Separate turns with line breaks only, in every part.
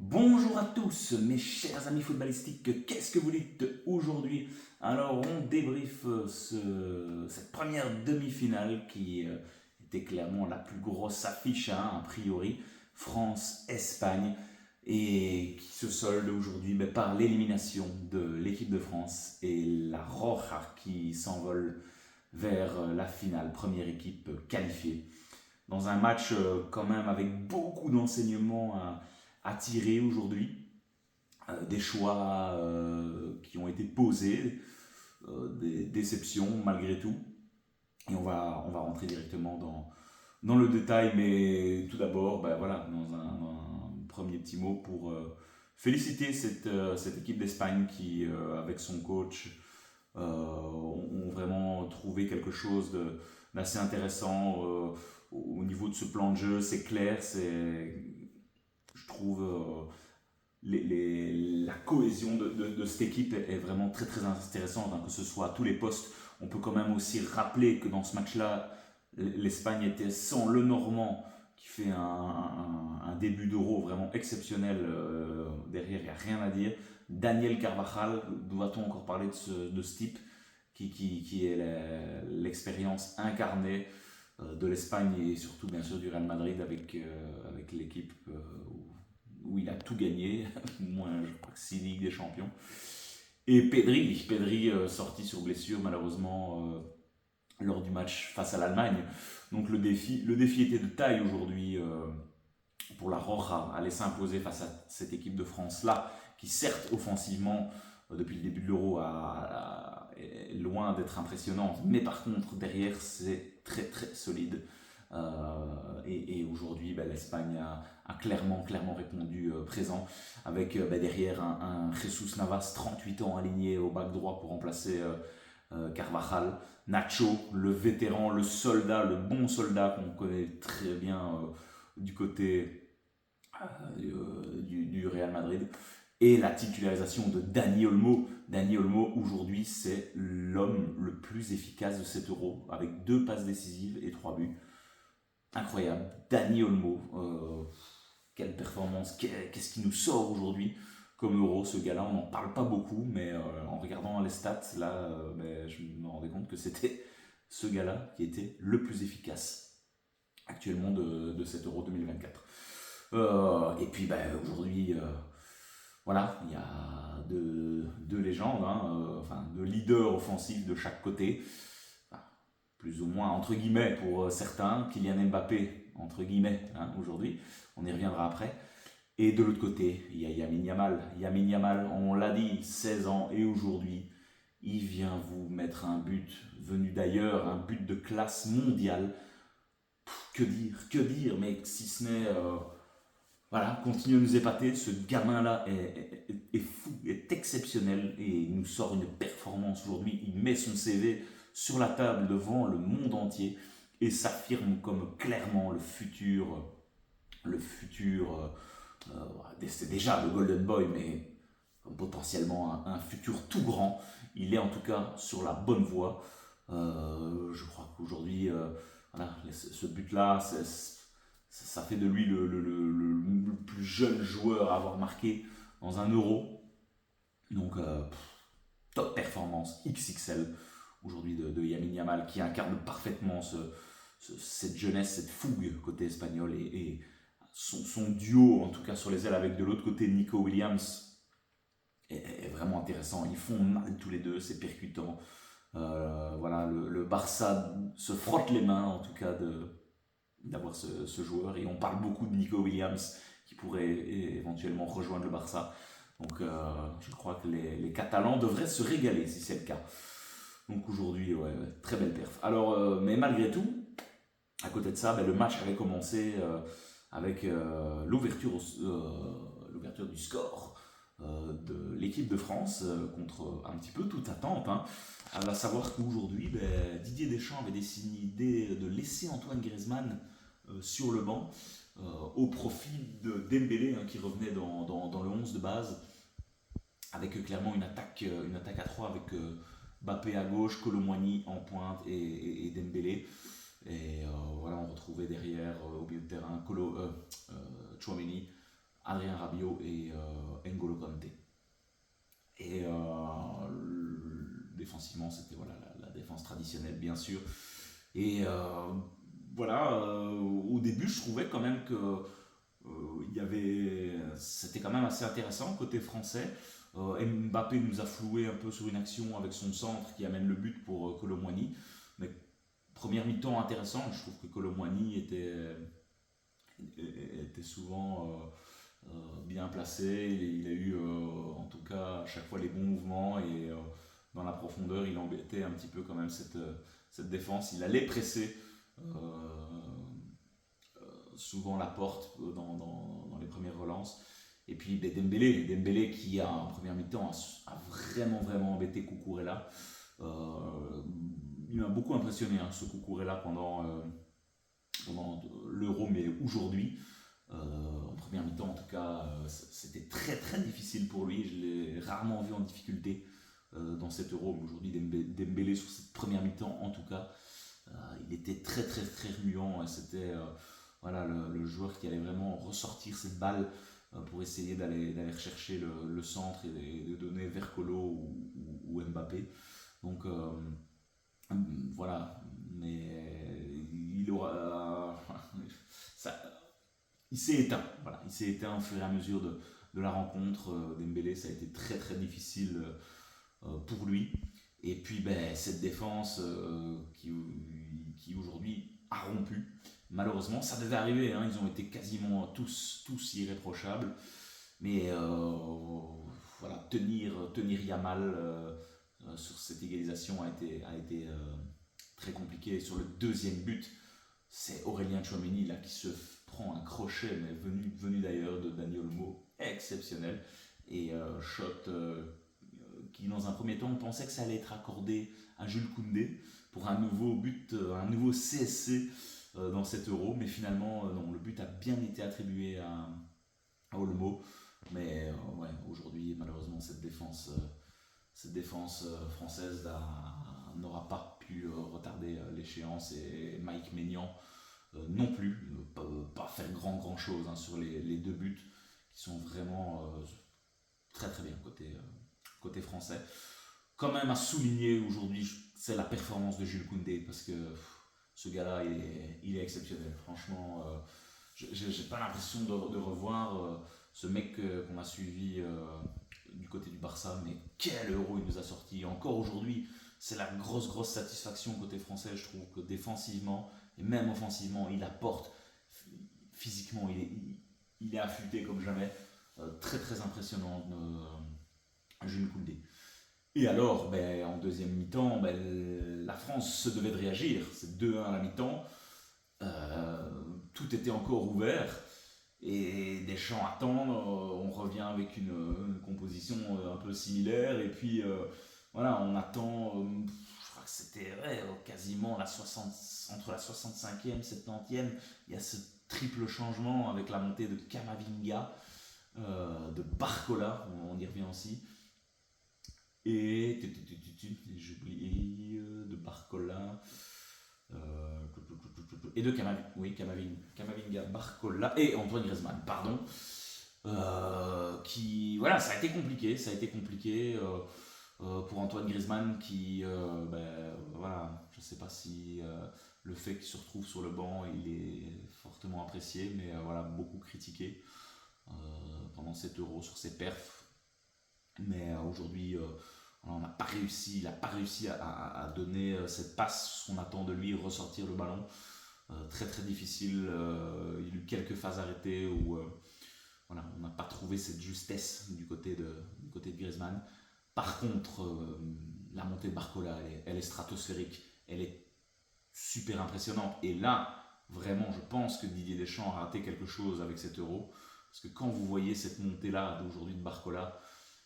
Bonjour à tous mes chers amis footballistiques, qu'est-ce que vous dites aujourd'hui? Alors on débriefe cette première demi-finale qui était clairement la plus grosse affiche a priori, France-Espagne, et qui se solde aujourd'hui par l'élimination de l'équipe de France et la Roja qui s'envole vers la finale, première équipe qualifiée dans un match quand même avec beaucoup d'enseignements à tirer aujourd'hui, des choix qui ont été posés, des déceptions malgré tout. Et on va rentrer directement dans le détail, mais tout d'abord, ben voilà, dans un premier petit mot pour féliciter cette équipe d'Espagne qui, avec son coach, ont vraiment trouvé quelque chose d'assez intéressant au niveau de ce plan de jeu. C'est clair, je trouve la cohésion de cette équipe est vraiment très très intéressante, hein, que ce soit à tous les postes. On peut quand même aussi rappeler que dans ce match-là, l'Espagne était sans le Normand qui fait un début d'Euro vraiment exceptionnel. Derrière, il n'y a rien à dire. Daniel Carvajal, doit-on encore parler de ce type qui est l'expérience incarnée de l'Espagne et surtout bien sûr du Real Madrid avec l'équipe où il a tout gagné, moins je crois que 6 Ligues des Champions. Et Pedri sorti sur blessure malheureusement lors du match face à l'Allemagne. Donc le défi était de taille aujourd'hui pour la Roja, aller s'imposer face à cette équipe de France-là, qui certes offensivement, depuis le début de l'Euro, est loin d'être impressionnante, mais par contre derrière c'est très très solide. Et aujourd'hui, l'Espagne a clairement répondu présent, avec derrière un Jesus Navas, 38 ans, aligné au back droit pour remplacer Carvajal. Nacho, le vétéran, le soldat, le bon soldat qu'on connaît très bien du côté du Real Madrid. Et la titularisation de Dani Olmo. Dani Olmo, aujourd'hui, c'est l'homme le plus efficace de cet Euro, avec 2 passes décisives et 3 buts. Incroyable. Dani Olmo, quelle performance, qu'est-ce qui nous sort aujourd'hui comme Euro, ce gars-là. On n'en parle pas beaucoup, mais en regardant les stats, là, je me rendais compte que c'était ce gars-là qui était le plus efficace actuellement de cet Euro 2024. Et puis aujourd'hui, voilà, il y a deux légendes, hein, enfin deux leaders offensifs de chaque côté, enfin, plus ou moins entre guillemets pour certains, Kylian Mbappé entre guillemets aujourd'hui, on y reviendra après. Et de l'autre côté, il y a Yamin Yamal. Yamin Yamal, on l'a dit, 16 ans et aujourd'hui, il vient vous mettre un but venu d'ailleurs, un but de classe mondiale. Que dire, mec, si ce n'est voilà, continue à nous épater. Ce gamin-là est fou, est exceptionnel et il nous sort une performance aujourd'hui. Il met son CV sur la table devant le monde entier et s'affirme comme clairement le futur, c'est déjà le Golden Boy, mais comme potentiellement un futur tout grand. Il est en tout cas sur la bonne voie. Je crois qu'aujourd'hui, voilà, ce but-là, ça fait de lui le plus jeune joueur à avoir marqué dans un Euro. Donc, top performance XXL aujourd'hui de Yamin Yamal qui incarne parfaitement cette jeunesse, cette fougue côté espagnol et son duo, en tout cas sur les ailes, avec de l'autre côté Nico Williams, est vraiment intéressant. Ils font mal tous les deux, c'est percutant. Voilà, le Barça se frotte les mains en tout cas d'avoir ce joueur. Et on parle beaucoup de Nico Williams qui pourrait éventuellement rejoindre le Barça. Donc je crois que les Catalans devraient se régaler si c'est le cas. Donc aujourd'hui, ouais, très belle perf. Alors, mais malgré tout, à côté de ça, le match avait commencé avec l'ouverture du score de l'équipe de France contre un petit peu toute attente. À savoir qu'aujourd'hui, Didier Deschamps avait décidé de laisser Antoine Griezmann sur le banc au profit de Dembélé qui revenait dans le 11 de base avec clairement une attaque à 3 avec Mbappé à gauche, Colomboigny en pointe et Dembélé. Et voilà, on retrouvait derrière au milieu de terrain Chouameni, Adrien Rabiot et N'Golo Kanté. Et défensivement, c'était voilà, la défense traditionnelle, bien sûr. Et voilà, au début, je trouvais quand même que c'était quand même assez intéressant côté français. Mbappé nous a floué un peu sur une action avec son centre qui amène le but pour Kolo Muani. Mais première mi-temps intéressante, je trouve que Kolo Muani était souvent bien placé. Il a eu en tout cas à chaque fois les bons mouvements et dans la profondeur, il embêtait un petit peu quand même cette défense. Il allait presser souvent la porte dans les premières relances. Et puis Dembélé qui en première mi-temps a vraiment vraiment embêté Cucurella. Il m'a beaucoup impressionné ce Cucurella pendant l'Euro, mais aujourd'hui, en première mi-temps en tout cas, c'était très très difficile pour lui. Je l'ai rarement vu en difficulté dans cet Euro, mais aujourd'hui Dembélé sur cette première mi-temps en tout cas, il était très très très remuant. C'était voilà, le joueur qui allait vraiment ressortir cette balle pour essayer d'aller rechercher le centre et de donner vers Kolo ou Mbappé. Donc voilà, mais il aura ça, il s'est éteint. Voilà, il s'est éteint au fur et à mesure de la rencontre. Dembélé, ça a été très très difficile pour lui. Et puis cette défense qui aujourd'hui a rompu. Malheureusement, ça devait arriver, hein, ils ont été quasiment tous irréprochables. Mais voilà, tenir Yamal sur cette égalisation a été très compliqué. Sur le deuxième but, c'est Aurélien Tchouaméni là, qui se prend un crochet, mais venu d'ailleurs de Dani Olmo, exceptionnel. Et shot qui, dans un premier temps, on pensait que ça allait être accordé à Jules Koundé pour un nouveau but, un nouveau CSC dans cet Euro. Mais finalement, non, le but a bien été attribué à Olmo. Mais ouais, aujourd'hui, malheureusement, cette défense française n'aura pas pu retarder l'échéance. Et Mike Maignan non plus, pas faire grand chose sur les deux buts qui sont vraiment très très bien côté français. Quand même à souligner aujourd'hui, c'est la performance de Jules Koundé parce que ce gars-là, il est exceptionnel. Franchement, j'ai pas l'impression de revoir ce mec qu'on a suivi du côté du Barça, mais quel Euro il nous a sorti. Encore aujourd'hui, c'est la grosse satisfaction côté français. Je trouve que défensivement et même offensivement, il apporte. Physiquement, il est affûté comme jamais. Très très impressionnant, Jules Koundé. Et alors, en deuxième mi-temps, la France se devait de réagir. C'est 2-1 à la mi-temps. Tout était encore ouvert. Et Deschamps attend, on revient avec une composition un peu similaire. Et puis, voilà, on attend, je crois que c'était quasiment entre la 65e et 70e. Il y a ce triple changement avec la montée de Camavinga, de Barcola, on y revient aussi. Et j'oublie de Barcola et de Camavinga, Barcola et Antoine Griezmann, pardon. Qui voilà, ça a été compliqué pour Antoine Griezmann qui voilà, je sais pas si le fait qu'il se retrouve sur le banc il est fortement apprécié, mais voilà, beaucoup critiqué pendant cet Euro sur ses perfs. Mais aujourd'hui on n'a pas réussi, il n'a pas réussi à donner cette passe qu'on attend de lui, ressortir le ballon. Très très difficile. Il y a eu quelques phases arrêtées où voilà, on n'a pas trouvé cette justesse du côté de Griezmann. Par contre, la montée de Barcola, elle est stratosphérique, elle est super impressionnante. Et là, vraiment, je pense que Didier Deschamps a raté quelque chose avec cet Euro. Parce que quand vous voyez cette montée-là d'aujourd'hui de Barcola,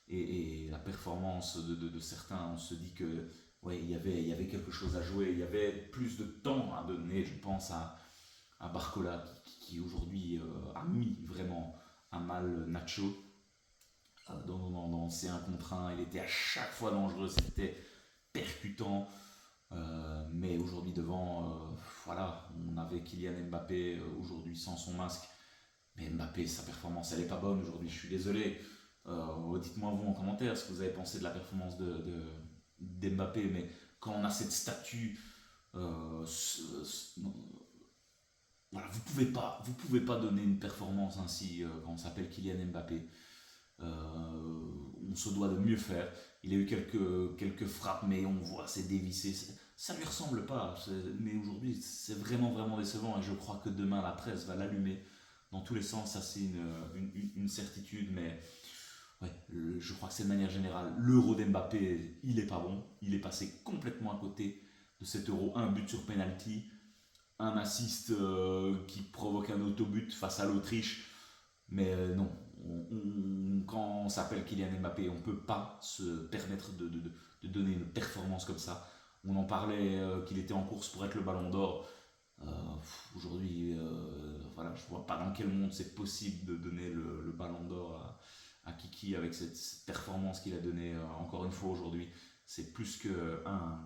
et la performance de certains, on se dit que ouais, il y avait quelque chose à jouer, il y avait plus de temps à donner, je pense à Barcola qui aujourd'hui a mis vraiment à mal Nacho dans ces 1 contre 1. Il était à chaque fois dangereux, c'était percutant, mais aujourd'hui devant, voilà, on avait Kylian Mbappé aujourd'hui sans son masque. Mais Mbappé, sa performance, elle n'est pas bonne aujourd'hui, je suis désolé. Dites-moi vous en commentaire ce que vous avez pensé de la performance d'Mbappé, mais quand on a cette statue, non, voilà, vous pouvez pas donner une performance ainsi quand on s'appelle Kylian Mbappé. On se doit de mieux faire. Il a eu quelques frappes, mais on voit c'est dévissé. Ça lui ressemble pas. Mais aujourd'hui, c'est vraiment décevant. Et je crois que demain, la presse va l'allumer dans tous les sens. Ça, c'est une certitude. Mais ouais, je crois que c'est de manière générale. L'euro d'Mbappé, il est pas bon. Il est passé complètement à côté de cet euro. Un but sur penalty, un assist qui provoque un autobut face à l'Autriche. Mais non, quand on s'appelle Kylian Mbappé, on ne peut pas se permettre de donner une performance comme ça. On en parlait qu'il était en course pour être le ballon d'or. Euh, Aujourd'hui, voilà, je ne vois pas dans quel monde c'est possible de donner le ballon d'or à Kiki avec cette performance qu'il a donnée encore une fois aujourd'hui. C'est plus que un,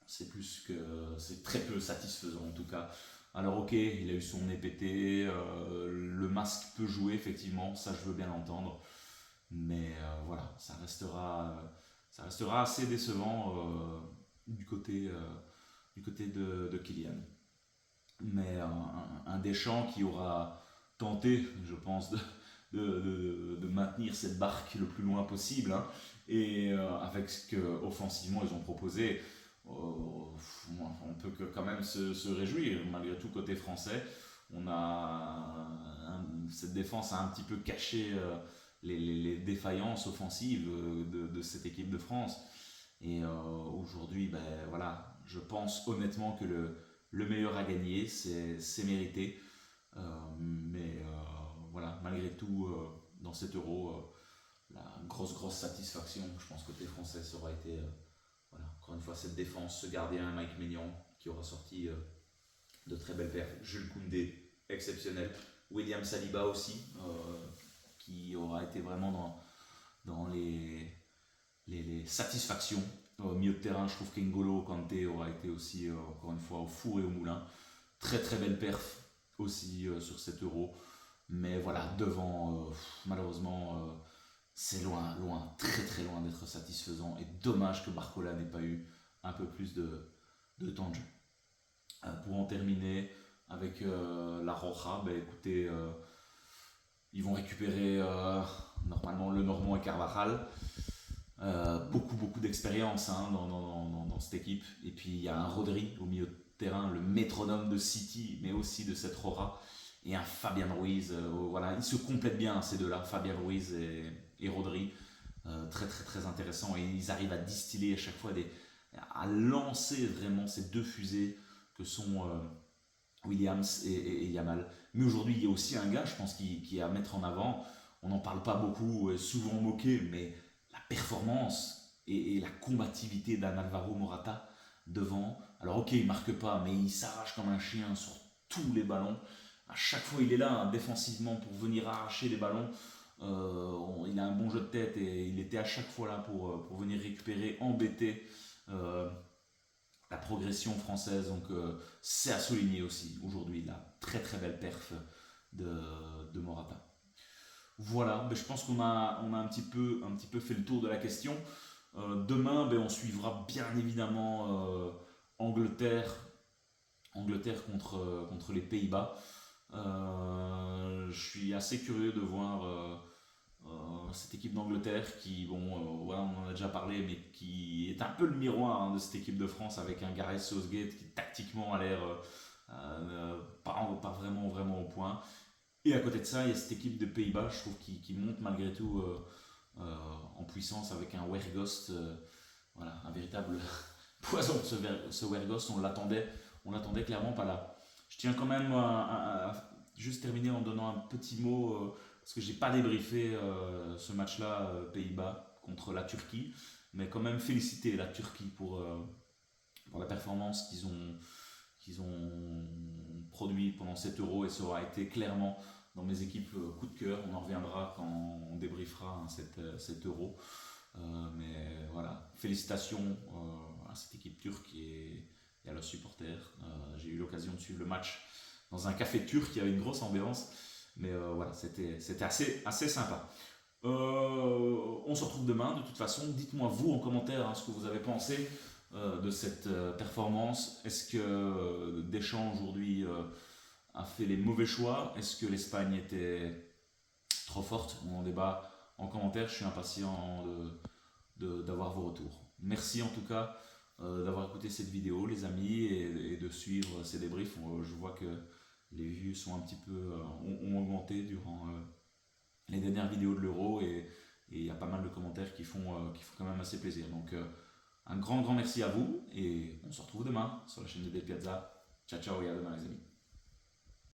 c'est très peu satisfaisant en tout cas. Alors ok, il a eu son nez pété, le masque peut jouer effectivement, ça je veux bien l'entendre, mais voilà, ça restera assez décevant du côté de Kylian. Mais un Deschamps qui aura tenté, je pense, de maintenir cette barque le plus loin possible, hein, et avec ce qu'offensivement ils ont proposé, on peut que quand même se réjouir. Malgré tout, côté français, on a cette défense a un petit peu caché les défaillances offensives de cette équipe de France. Et aujourd'hui, ben, voilà, je pense honnêtement que le meilleur à gagner, c'est mérité. Mais voilà, malgré tout, dans cet euro, la grosse satisfaction, je pense, côté français, ça aura été voilà, encore une fois, cette défense, ce gardien, Mike Maignan, qui aura sorti de très belles perfs. Jules Koundé, exceptionnel. William Saliba aussi, qui aura été vraiment dans les satisfactions. Au milieu de terrain, je trouve qu'Engolo Kanté aura été aussi, encore une fois, au four et au moulin. Très belle perf aussi sur cet euro. Mais voilà, devant, malheureusement, c'est très loin d'être satisfaisant. Et dommage que Barcola n'ait pas eu un peu plus de temps de jeu. Pour en terminer avec la Roja, ben écoutez, ils vont récupérer normalement le Normand et Carvajal. Beaucoup d'expérience hein, dans cette équipe. Et puis il y a un Rodri au milieu de terrain, le métronome de City, mais aussi de cette Roja. Et un Fabien Ruiz. Voilà, ils se complètent bien ces deux-là, Fabien Ruiz et Rodri. Très intéressant. Et ils arrivent à distiller à chaque fois, à lancer vraiment ces deux fusées que sont Williams et Yamal. Mais aujourd'hui, il y a aussi un gars, je pense, qui est à mettre en avant. On n'en parle pas beaucoup, souvent moqué, mais la performance et la combativité d'un Alvaro Morata devant. Alors ok, il marque pas, mais il s'arrache comme un chien sur tous les ballons. À chaque fois, il est là hein, défensivement pour venir arracher les ballons. Il a un bon jeu de tête et il était à chaque fois là pour venir récupérer, embêter la progression française. Donc c'est à souligner aussi aujourd'hui la très belle perf de Morata. Voilà, ben, je pense qu'on a un petit peu fait le tour de la question. Demain, ben, on suivra bien évidemment Angleterre, Angleterre contre les Pays-Bas. Je suis assez curieux de voir cette équipe d'Angleterre qui, bon, voilà, on en a déjà parlé, mais qui est un peu le miroir hein, de cette équipe de France avec un Gareth Southgate qui tactiquement a l'air pas vraiment au point. Et à côté de ça, il y a cette équipe de Pays-Bas, je trouve, qui monte malgré tout en puissance avec un Weghorst, voilà, un véritable poison. Ce Weghorst, on l'attendait clairement pas là. Je tiens quand même à juste terminer en donnant un petit mot, parce que j'ai pas débriefé ce match-là, Pays-Bas contre la Turquie, mais quand même féliciter la Turquie pour la performance qu'ils ont produit pendant cet euro, et ça aura été clairement dans mes équipes coup de cœur. On en reviendra quand on débriefera hein, cet euro. Mais voilà, félicitations à cette équipe turque et à leurs supporters. J'ai eu l'occasion de suivre le match dans un café turc, il y avait une grosse ambiance. Mais voilà, c'était assez sympa. On se retrouve demain de toute façon. Dites-moi vous en commentaire ce que vous avez pensé de cette performance. Est-ce que Deschamps aujourd'hui a fait les mauvais choix? Est-ce que l'Espagne était trop forte? On en débat en commentaire. Je suis impatient d'avoir vos retours. Merci en tout cas d'avoir écouté cette vidéo, les amis, et de suivre ces débriefs. Je vois que les vues sont un petit peu ont augmenté durant les dernières vidéos de l'Euro, et il y a pas mal de commentaires qui font quand même assez plaisir. Donc un grand merci à vous, et on se retrouve demain sur la chaîne de Del Piazza. Ciao ciao et à demain les amis.